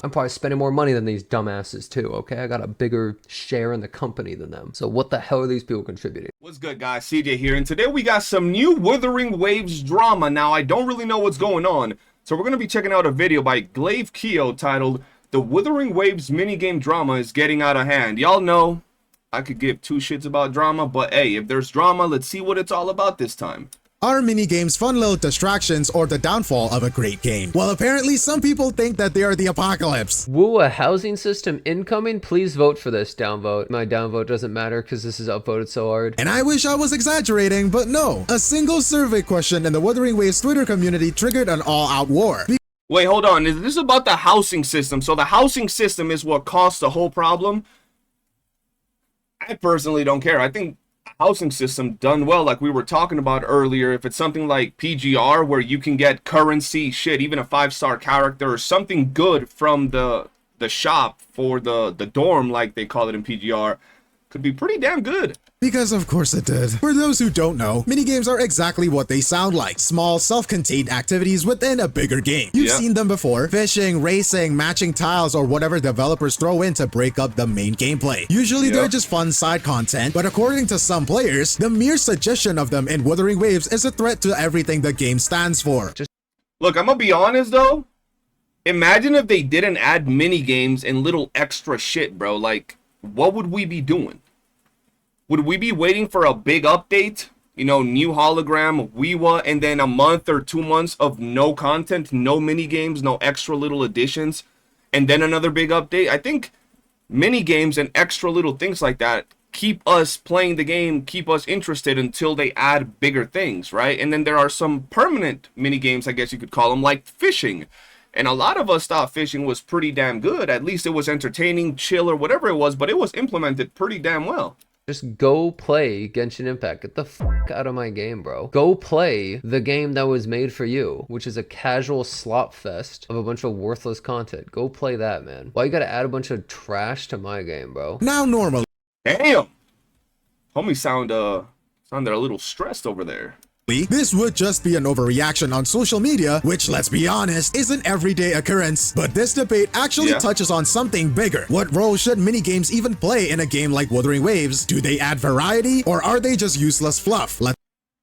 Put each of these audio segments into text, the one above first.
I'm probably spending more money than these dumbasses too, okay? I got a bigger share in the company than them. So what the hell are these people contributing? What's good, guys? CJ here, and today we got some new Wuthering Waves drama. Now, I don't really know what's going on, so we're going to be checking out a video by Glaive Keo titled "The Wuthering Waves Minigame Drama is Getting Out of Hand." Y'all know I could give two shits about drama, but hey, if there's drama, let's see what it's all about this time. Are minigames fun little distractions or the downfall of a great game? Well, apparently some people think that they are the apocalypse. WuWa housing system incoming? Please vote for this. Downvote. My downvote doesn't matter because this is upvoted so hard. And I wish I was exaggerating, but no. A single survey question in the Wuthering Waves Twitter community triggered an all-out war. Wait, hold on. Is this about the housing system? So the housing system is what caused the whole problem? I personally don't care. I think housing system done well, like we were talking about earlier, if it's something like PGR where you can get currency, shit, even a 5-star character or something good from the shop for the dorm, like they call it in PGR, could be pretty damn good. Because of course it did. For those who don't know, minigames are exactly what they sound like. Small, self-contained activities within a bigger game. You've seen them before. Fishing, racing, matching tiles, or whatever developers throw in to break up the main gameplay. Usually they're just fun side content, but according to some players, the mere suggestion of them in Wuthering Waves is a threat to everything the game stands for. Look, I'm gonna be honest though. Imagine if they didn't add minigames and little extra shit, bro. Like, what would we be doing? Would we be waiting for a big update? You know, new hologram, WuWa, and then a month or 2 months of no content, no mini games, no extra little additions, and then another big update? I think mini games and extra little things like that keep us playing the game, keep us interested until they add bigger things, right? And then there are some permanent mini games, I guess you could call them, like fishing. And a lot of us thought fishing was pretty damn good. At least it was entertaining, chill, or whatever it was, but it was implemented pretty damn well. Just go play Genshin Impact. Get the fuck out of my game, bro. Go play the game that was made for you, which is a casual slop fest of a bunch of worthless content. Go play that, man. Why you gotta add a bunch of trash to my game, bro? Now normally, Damn! Homie sounded a little stressed over there. this would just be an overreaction on social media, which, let's be honest, is an everyday occurrence. But this debate actually touches on something bigger. What role should minigames even play in a game like Wuthering Waves? Do they add variety, or are they just useless fluff?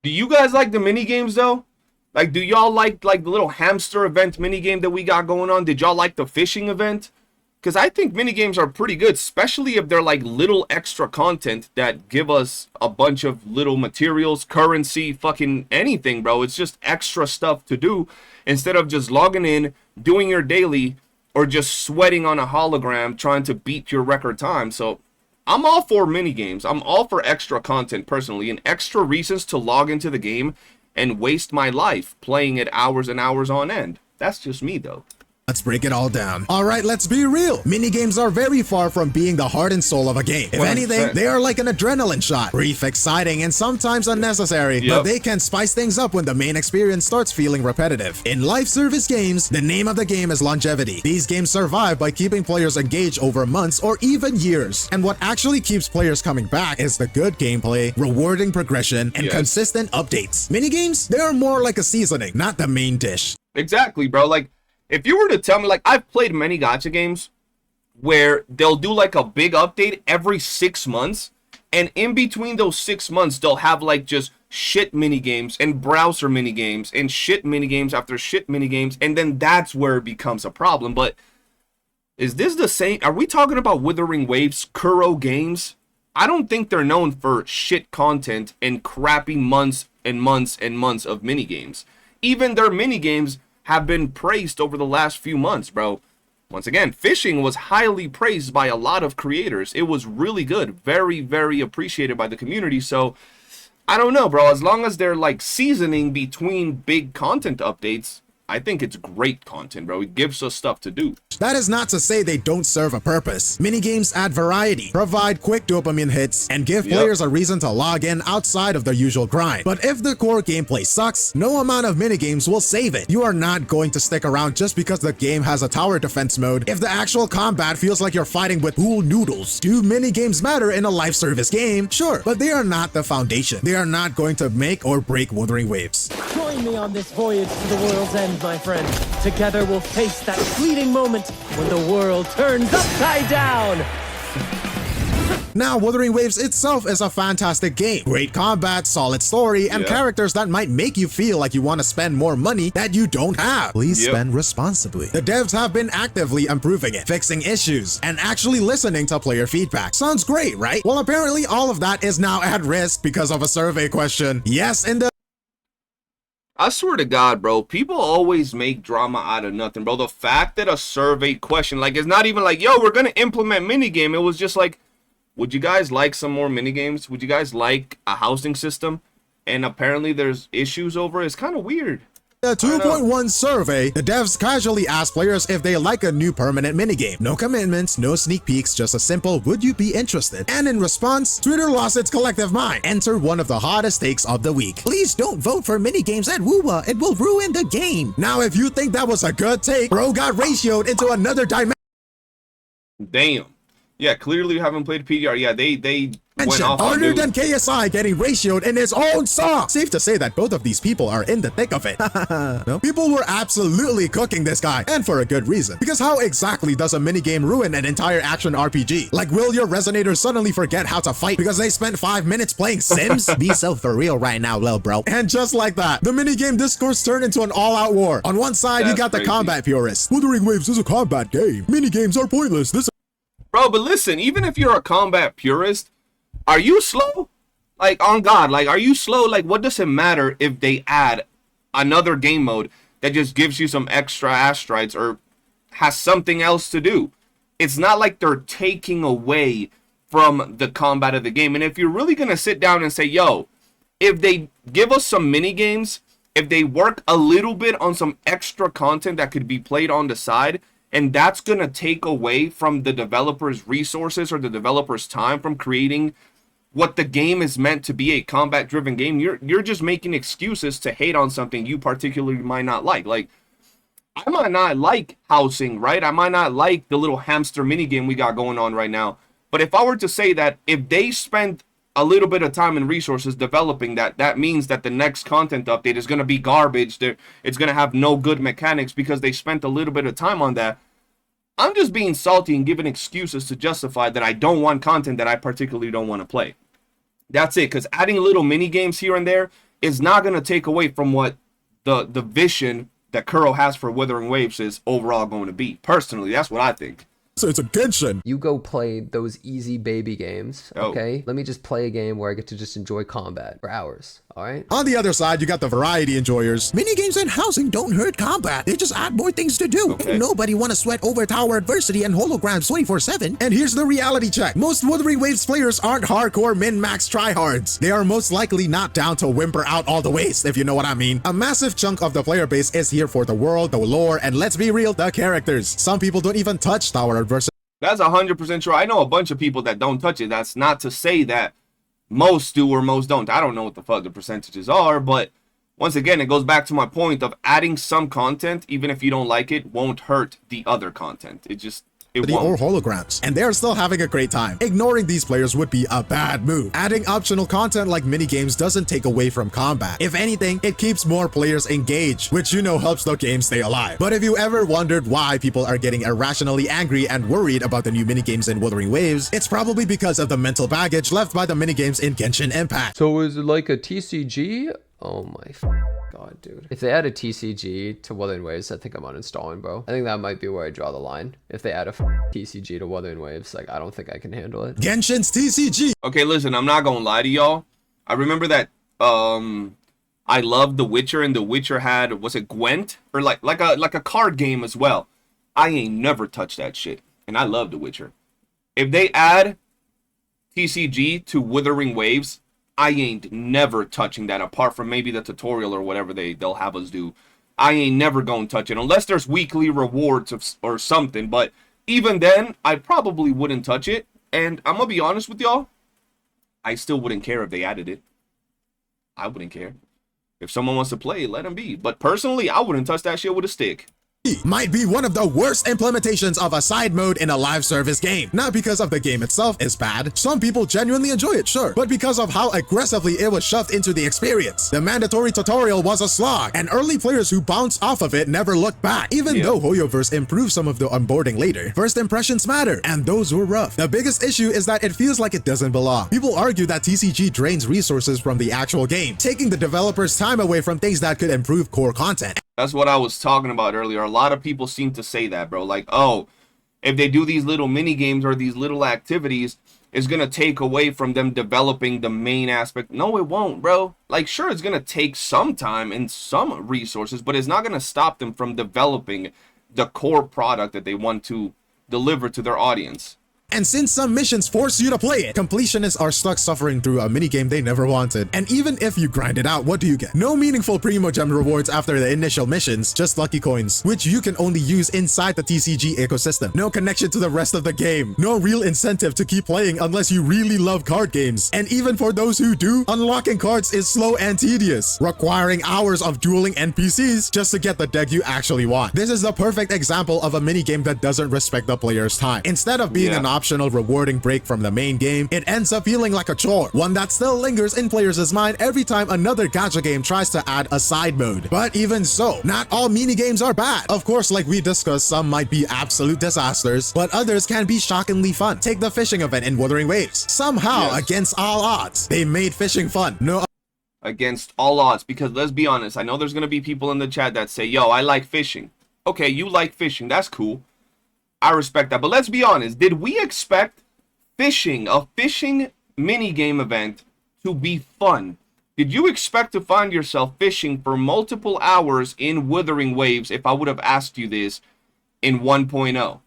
Do you guys like the minigames though? Like, do y'all like the little hamster event minigame that we got going on? Did y'all like the fishing event? Because I think minigames are pretty good, especially if they're like little extra content that give us a bunch of little materials, currency, fucking anything, bro. It's just extra stuff to do instead of just logging in, doing your daily, or just sweating on a hologram trying to beat your record time. So I'm all for minigames. I'm all for extra content personally, and extra reasons to log into the game and waste my life playing it hours and hours on end. That's just me though. Let's break it all down. Alright, let's be real. Minigames are very far from being the heart and soul of a game. If anything, they are like an adrenaline shot. Brief, exciting, and sometimes unnecessary, but they can spice things up when the main experience starts feeling repetitive. In live service games, the name of the game is longevity. These games survive by keeping players engaged over months or even years. And what actually keeps players coming back is the good gameplay, rewarding progression, and consistent updates. Minigames, they are more like a seasoning, not the main dish. Exactly, bro. Like, if you were to tell me, like, I've played many gacha games where they'll do like a big update every 6 months, and in between those 6 months they'll have like just shit mini games and browser mini games and shit mini games after shit mini games, and then that's where it becomes a problem. But is this the same? Are we talking about Wuthering Waves Kuro games? I don't think they're known for shit content and crappy months and months and months of mini games. Even their mini games have been praised over the last few months, bro. Once again, fishing was highly praised by a lot of creators. It was really good, very, very appreciated by the community. So I don't know, bro. As long as they're like seasoning between big content updates, I think it's great content, bro. It gives us stuff to do. That is not to say they don't serve a purpose. Minigames add variety, provide quick dopamine hits, and give players a reason to log in outside of their usual grind. But if the core gameplay sucks, no amount of minigames will save it. You are not going to stick around just because the game has a tower defense mode if the actual combat feels like you're fighting with pool noodles. Do minigames matter in a live service game? Sure, but they are not the foundation. They are not going to make or break Wuthering Waves. Join me on this voyage to the world's end. end, my friend. Together we'll face that fleeting moment when the world turns upside down. Now, Wuthering Waves itself is a fantastic game. Great combat, solid story, and characters that might make you feel like you want to spend more money that you don't have. Please spend responsibly. The devs have been actively improving it, fixing issues, and actually listening to player feedback. Sounds great, right? Well, apparently all of that is now at risk because of a survey question. Yes, in the I swear to God, bro, people always make drama out of nothing, bro. The fact that a survey question, like, it's not even like, yo, we're gonna implement minigame. It was just like, would you guys like some more minigames? Would you guys like a housing system? And apparently there's issues over it. It's kind of weird. The 2.1 survey, the devs casually asked players if they like a new permanent minigame. No commitments, no sneak peeks, just a simple would you be interested? And in response, Twitter lost its collective mind. Enter one of the hottest takes of the week. Please don't vote for minigames at WuWa. It will ruin the game. Now, if you think that was a good take, bro got ratioed into another dimension. Damn. Yeah, clearly you haven't played PDR. Yeah, they went off on harder than KSI getting ratioed in his own song. Safe to say that both of these people are in the thick of it. No? People were absolutely cooking this guy, and for a good reason. Because how exactly does a minigame ruin an entire action RPG? Like, will your resonators suddenly forget how to fight because they spent 5 minutes playing Sims? Be so for real right now, lil bro. And just like that, the minigame discourse turned into an all-out war. On one side, you got the combat purists. Wuthering Waves is a combat game. Minigames are pointless. Bro, but listen, even if you're a combat purist, are you slow? Like, on God, like, are you slow? Like, what does it matter if they add another game mode that just gives you some extra asteroids or has something else to do? It's not like they're taking away from the combat of the game. And if you're really going to sit down and say, yo, if they give us some mini games, if they work a little bit on some extra content that could be played on the side, and that's going to take away from the developer's resources or the developer's time from creating what the game is meant to be, a combat-driven game, you're just making excuses to hate on something you particularly might not like. Like, I might not like housing, right? I might not like the little hamster minigame we got going on right now. But if I were to say that if they spend a little bit of time and resources developing that, that means that the next content update is going to be garbage. It's going to have no good mechanics because they spent a little bit of time on that. I'm just being salty and giving excuses to justify that I don't want content that I particularly don't want to play. That's it, because adding little mini games here and there is not going to take away from what the vision that Kuro has for Wuthering Waves is overall going to be. Personally, that's what I think. So it's a Genshin. You go play those easy baby games, okay? Let me just play a game where I get to just enjoy combat for hours, all right? On the other side, you got the variety enjoyers. Minigames and housing don't hurt combat. They just add more things to do. And nobody want to sweat over tower adversity and holograms 24/7. And here's the reality check. Most Wuthering Waves players aren't hardcore min-max tryhards. They are most likely not down to whimper out all the waste, if you know what I mean. A massive chunk of the player base is here for the world, the lore, and let's be real, the characters. Some people don't even touch tower adversity. That's 100% true. I know a bunch of people that don't touch it. That's not to say that most do or most don't. I don't know what the fuck the percentages are, but once again, it goes back to my point of adding some content, even if you don't like it, won't hurt the other content. It won't. Or holograms, and they're still having a great time. Ignoring these players would be a bad move. Adding optional content like minigames doesn't take away from combat. If anything, it keeps more players engaged, which you know helps the game stay alive. But if you ever wondered why people are getting irrationally angry and worried about the new minigames in Wuthering Waves, it's probably because of the mental baggage left by the minigames in Genshin Impact. So is it like a TCG? Oh my God, dude. If they add a TCG to Wuthering Waves, I think I'm uninstalling, bro. I think that might be where I draw the line. If they add a TCG to Wuthering Waves, like, I don't think I can handle it. Genshin's TCG. Okay, listen, I'm not gonna lie to y'all. I remember that I loved The Witcher, and The Witcher had, was it Gwent? Or like a card game as well. I ain't never touched that shit. And I love The Witcher. If they add TCG to Wuthering Waves, I ain't never touching that, apart from maybe the tutorial or whatever they'll have us do. I ain't never gonna touch it unless there's weekly rewards or something. But even then, I probably wouldn't touch it. And I'm gonna be honest with y'all, I still wouldn't care if they added it. I wouldn't care. If someone wants to play, let them be. But personally, I wouldn't touch that shit with a stick. might be one of the worst implementations of a side mode in a live service game. Not because of the game itself is bad. Some people genuinely enjoy it, sure, but because of how aggressively it was shoved into the experience. The mandatory tutorial was a slog, and early players who bounced off of it never looked back. Even though Hoyoverse improved some of the onboarding later, first impressions matter, and those were rough. The biggest issue is that it feels like it doesn't belong. People argue that TCG drains resources from the actual game, taking the developers' time away from things that could improve core content. That's what I was talking about earlier. A lot of people seem to say that, bro. Like, oh, if they do these little mini games or these little activities, it's going to take away from them developing the main aspect. No, it won't, bro. Like, sure, it's going to take some time and some resources, but it's not going to stop them from developing the core product that they want to deliver to their audience. And since some missions force you to play it, completionists are stuck suffering through a minigame they never wanted. And even if you grind it out, what do you get? No meaningful Primo Gem rewards after the initial missions, just lucky coins, which you can only use inside the TCG ecosystem. No connection to the rest of the game. No real incentive to keep playing unless you really love card games. And even for those who do, unlocking cards is slow and tedious, requiring hours of dueling NPCs just to get the deck you actually want. This is the perfect example of a minigame that doesn't respect the player's time. Instead of being an optional rewarding break from the main game, it ends up feeling like a chore, one that still lingers in players' mind every time another gacha game tries to add a side mode. But even so, not all minigames are bad. Of course, like we discussed, some might be absolute disasters, but others can be shockingly fun. Take the fishing event in Wuthering Waves. Somehow, against all odds, they made fishing fun. Against all odds, because let's be honest, I know there's going to be people in the chat that say, yo, I like fishing. Okay, you like fishing, that's cool. I respect that, but let's be honest. Did we expect a fishing mini-game event to be fun? Did you expect to find yourself fishing for multiple hours in Wuthering Waves if I would have asked you this in 1.0?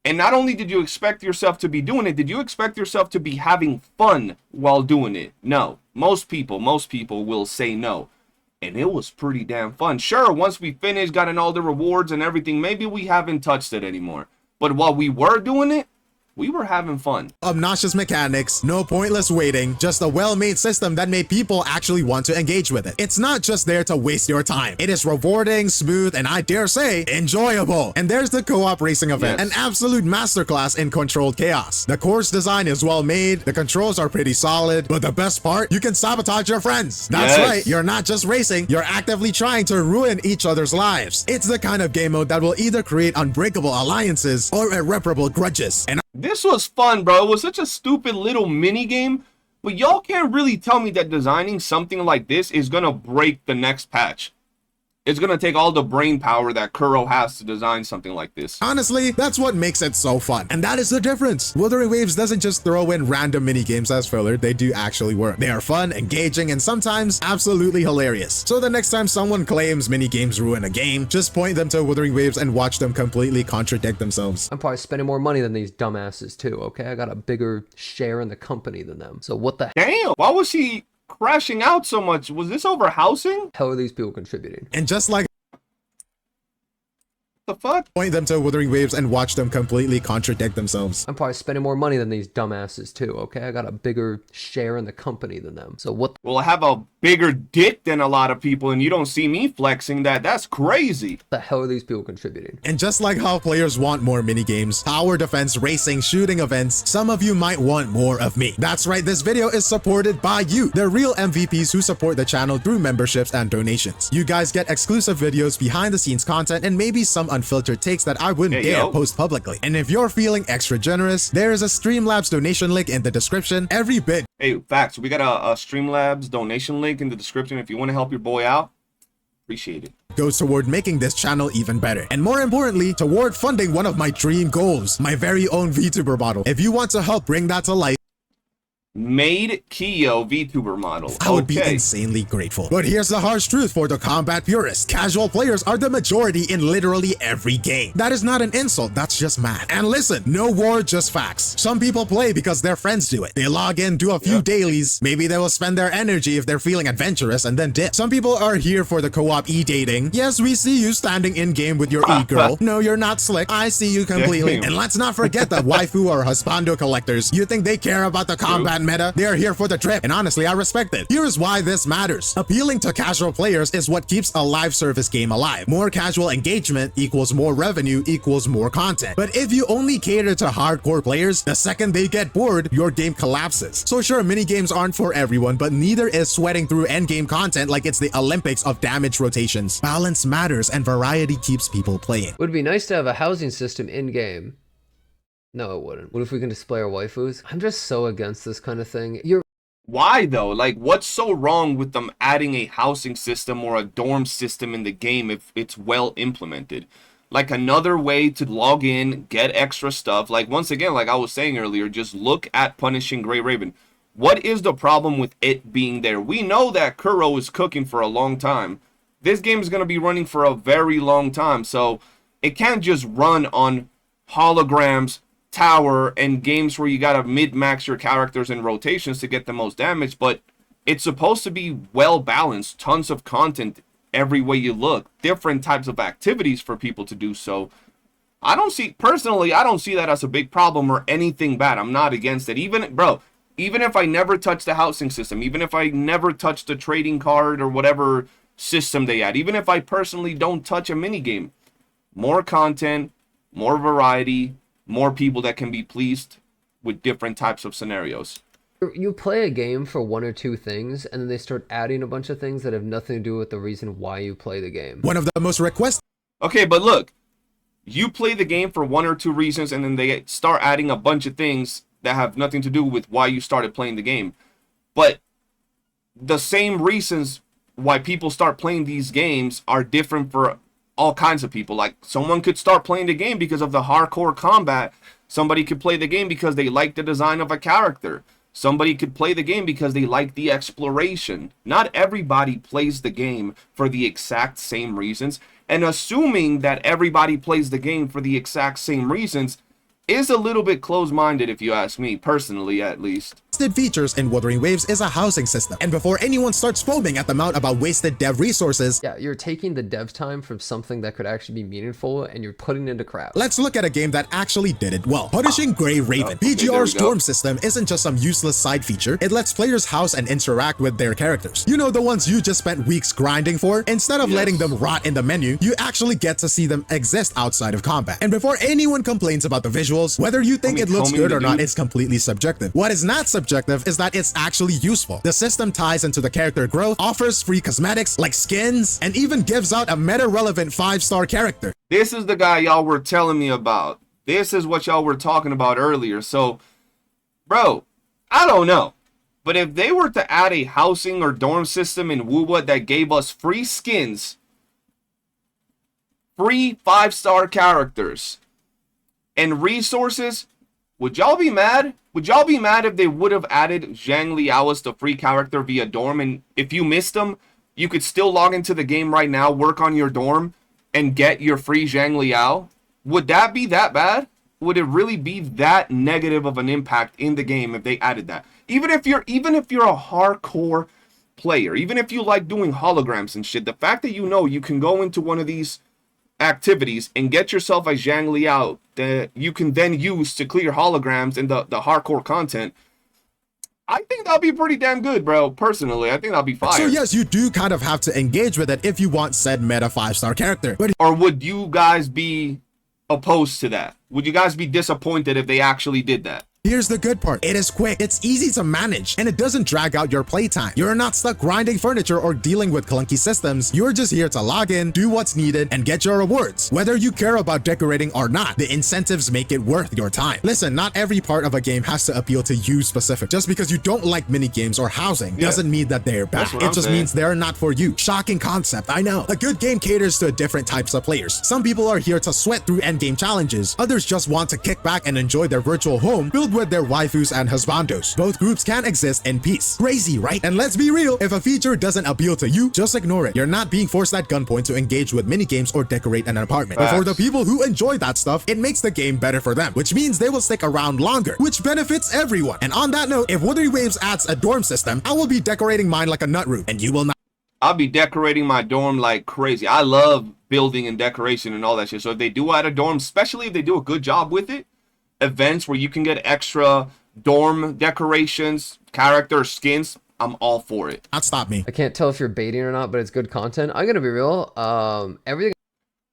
And not only did you expect yourself to be doing it, did you expect yourself to be having fun while doing it? No. Most people will say no. And it was pretty damn fun. Sure, once we finished, gotten all the rewards and everything, maybe we haven't touched it anymore. But while we were doing it, we were having fun. Obnoxious mechanics, no pointless waiting, just a well-made system that made people actually want to engage with it. It's not just there to waste your time. It is rewarding, smooth, and I dare say, enjoyable. And there's the co-op racing event, an absolute masterclass in controlled chaos. The course design is well made, the controls are pretty solid, but the best part, you can sabotage your friends. That's right, you're not just racing, you're actively trying to ruin each other's lives. It's the kind of game mode that will either create unbreakable alliances or irreparable grudges. And this was fun, bro. It was such a stupid little mini game, but y'all can't really tell me that designing something like this is gonna break the next patch. It's gonna take all the brain power that Kuro has to design something like this. Honestly, that's what makes it so fun. And that is the difference. Wuthering Waves doesn't just throw in random mini games as filler, they do actually work. They are fun, engaging, and sometimes absolutely hilarious. So the next time someone claims mini games ruin a game, just point them to Wuthering Waves and watch them completely contradict themselves. I'm probably spending more money than these dumbasses too, okay? I got a bigger share in the company than them. So what the damn? Why was he crashing out so much? Was this over housing? hell are these people contributing? And just like the fuck? Point them to Wuthering Waves and watch them completely contradict themselves. I'm probably spending more money than these dumbasses too, okay? I got a bigger share in the company than them. So what well, I have a bigger dick than a lot of people and you don't see me flexing that. That's crazy. the hell are these people contributing? And just like how players want more minigames, tower defense, racing, shooting events, some of you might want more of me. That's right, this video is supported by you, the real MVPs who support the channel through memberships and donations. You guys get exclusive videos, behind the scenes content, and maybe some unfiltered takes that I wouldn't dare post publicly. And if you're feeling extra generous, there is a Streamlabs donation link in the description. Every bit. Hey, facts. We got a Streamlabs donation link in the description if you want to help your boy out. Appreciate it. Goes toward making this channel even better. And more importantly, toward funding one of my dream goals, my very own VTuber model. If you want to help bring that to life, made Kyo VTuber model. I would be insanely grateful. But here's the harsh truth for the combat purists. Casual players are the majority in literally every game. That is not an insult, that's just math. And listen, no war, just facts. Some people play because their friends do it. They log in, do a few dailies, maybe they will spend their energy if they're feeling adventurous and then dip. Some people are here for the co-op e-dating. Yes, we see you standing in game with your e-girl. No, you're not slick. I see you completely. And let's not forget the waifu or husbando collectors. You think they care about the combat meta, they are here for the trip, and honestly, I respect it. Here's why this matters. Appealing to casual players is what keeps a live service game alive. More casual engagement equals more revenue equals more content. But if you only cater to hardcore players, the second they get bored, your game collapses. So sure, minigames aren't for everyone, but neither is sweating through endgame content like it's the Olympics of damage rotations. Balance matters, and variety keeps people playing. Would be nice to have a housing system in-game. No, it wouldn't. What if we can display our waifus? I'm just so against this kind of thing. Why though? Like, what's so wrong with them adding a housing system or a dorm system in the game if it's well implemented? Like, another way to log in, get extra stuff. Like, once again, like I was saying earlier, just look at Punishing Grey Raven. What is the problem with it being there? We know that Kuro is cooking for a long time. This game is going to be running for a very long time, so it can't just run on holograms, tower, and games where you gotta mid-max your characters in rotations to get the most damage. But it's supposed to be well balanced, tons of content every way you look, different types of activities for people to do. So personally, I don't see that as a big problem or anything bad. I'm not against it. Even if I never touch the housing system, even if I never touch the trading card or whatever system they add, even if I personally don't touch a minigame, more content, more variety, more people that can be pleased with different types of scenarios. You play a game for one or two things, and then they start adding a bunch of things that have nothing to do with the reason why you play the game. One of the most requested... Okay, but look, you play the game for one or two reasons, and then they start adding a bunch of things that have nothing to do with why you started playing the game. But the same reasons why people start playing these games are different for all kinds of people. Like, someone could start playing the game because of the hardcore combat. Somebody could play the game because they like the design of a character. Somebody could play the game because they like the exploration. Not everybody plays the game for the exact same reasons. And assuming that everybody plays the game for the exact same reasons is a little bit close-minded, if you ask me, personally at least. Features in Wuthering Waves is a housing system. And before anyone starts foaming at the mouth about wasted dev resources, yeah, you're taking the dev time from something that could actually be meaningful and you're putting it into crap. Let's look at a game that actually did it well. Punishing Grey Raven. PGR's dorm system isn't just some useless side feature. It lets players house and interact with their characters. You know, the ones you just spent weeks grinding for? Instead of letting them rot in the menu, you actually get to see them exist outside of combat. And before anyone complains about the visuals, whether you think it looks good or not is completely subjective. What is not subjective is that it's actually useful. The system ties into the character growth, offers free cosmetics like skins, and even gives out a meta-relevant 5-star character. This is the guy y'all were telling me about. This is what y'all were talking about earlier. So, bro, I don't know. But if they were to add a housing or dorm system in WuWa that gave us free skins, free 5-star characters, and resources, would y'all be mad? Would y'all be mad if they would have added Zhang Liao as the free character via dorm, and if you missed them, you could still log into the game right now, work on your dorm, and get your free Zhang Liao? Would that be that bad? Would it really be that negative of an impact in the game if they added that? Even if you're a hardcore player, even if you like doing holograms and shit, the fact that you know you can go into one of these activities and get yourself a Zhang Liao that you can then use to clear holograms and the hardcore content, I think that'll be pretty damn good, bro. Personally, I think that'll be fire. So yes, you do kind of have to engage with it if you want said meta 5-star character. Or would you guys be opposed to that? Would you guys be disappointed if they actually did that? Here's the good part. It is quick, it's easy to manage, and it doesn't drag out your playtime. You're not stuck grinding furniture or dealing with clunky systems. You're just here to log in, do what's needed, and get your rewards. Whether you care about decorating or not, the incentives make it worth your time. Listen, not every part of a game has to appeal to you specific. Just because you don't like minigames or housing doesn't mean that they're bad. It just means they're not for you. Shocking concept, I know. A good game caters to different types of players. Some people are here to sweat through endgame challenges. Others just want to kick back and enjoy their virtual home filled with their waifus and husbandos. Both groups can exist in peace. Crazy, right? And let's be real, if a feature doesn't appeal to you, just ignore it. You're not being forced at gunpoint to engage with minigames or decorate an apartment. But for the people who enjoy that stuff, it makes the game better for them, which means they will stick around longer, which benefits everyone. And on that note, if Wuthering Waves adds a dorm system, I will be decorating mine like a nut room, and you will not. I'll be decorating my dorm like crazy. I love building and decoration and all that shit. So if they do add a dorm, especially if they do a good job with it, events where you can get extra dorm decorations, character skins, I'm all for it. Not stop me. I can't tell if you're baiting or not, but it's good content. I'm gonna be real. Everything.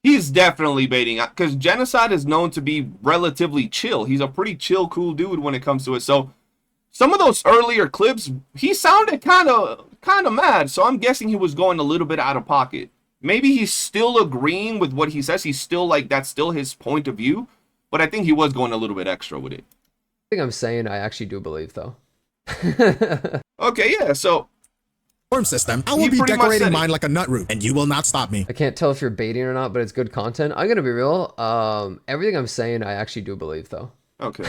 He's definitely baiting, because Genocide is known to be relatively chill. He's a pretty chill, cool dude when it comes to it. So some of those earlier clips, he sounded kind of mad. So I'm guessing he was going a little bit out of pocket. Maybe he's still agreeing with what he says. He's still like, that's still his point of view. But I think he was going a little bit extra with it. I think I'm saying I actually do believe though. Okay, yeah, so Dorm system. I will be decorating mine like a nut root, and you will not stop me. I can't tell if you're baiting or not, but it's good content. I'm gonna be real. Everything I'm saying I actually do believe though. Okay.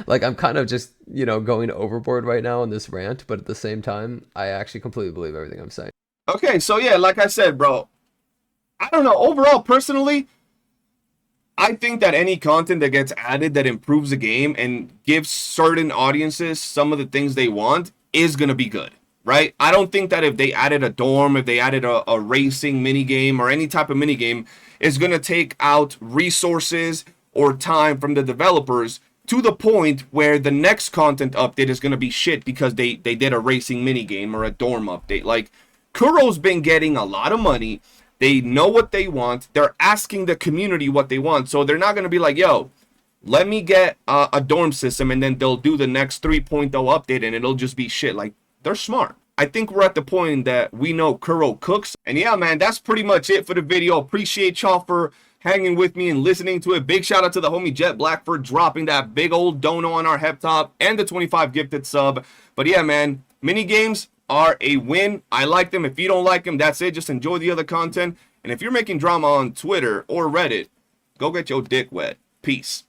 Like I'm kind of just, you know, going overboard right now on this rant, but at the same time, I actually completely believe everything I'm saying. Okay, so yeah, like I said, bro, I don't know. Overall, personally, I think that any content that gets added that improves the game and gives certain audiences some of the things they want is going to be good, right? I don't think that if they added a dorm, if they added a racing minigame or any type of minigame, is going to take out resources or time from the developers to the point where the next content update is going to be shit because they did a racing minigame or a dorm update. Like, Kuro's been getting a lot of money. They know what they want. They're asking the community what they want. So they're not going to be like, yo, let me get a dorm system, and then they'll do the next 3.0 update and it'll just be shit. Like, they're smart. I think we're at the point that we know Kuro cooks. And yeah, man, that's pretty much it for the video. Appreciate y'all for hanging with me and listening to it. Big shout out to the homie Jet Black for dropping that big old dono on our hep top and the 25 gifted sub. But yeah, man, mini games are a win. I like them. If you don't like them, that's it. Just enjoy the other content. And if you're making drama on Twitter or Reddit, go get your dick wet. Peace.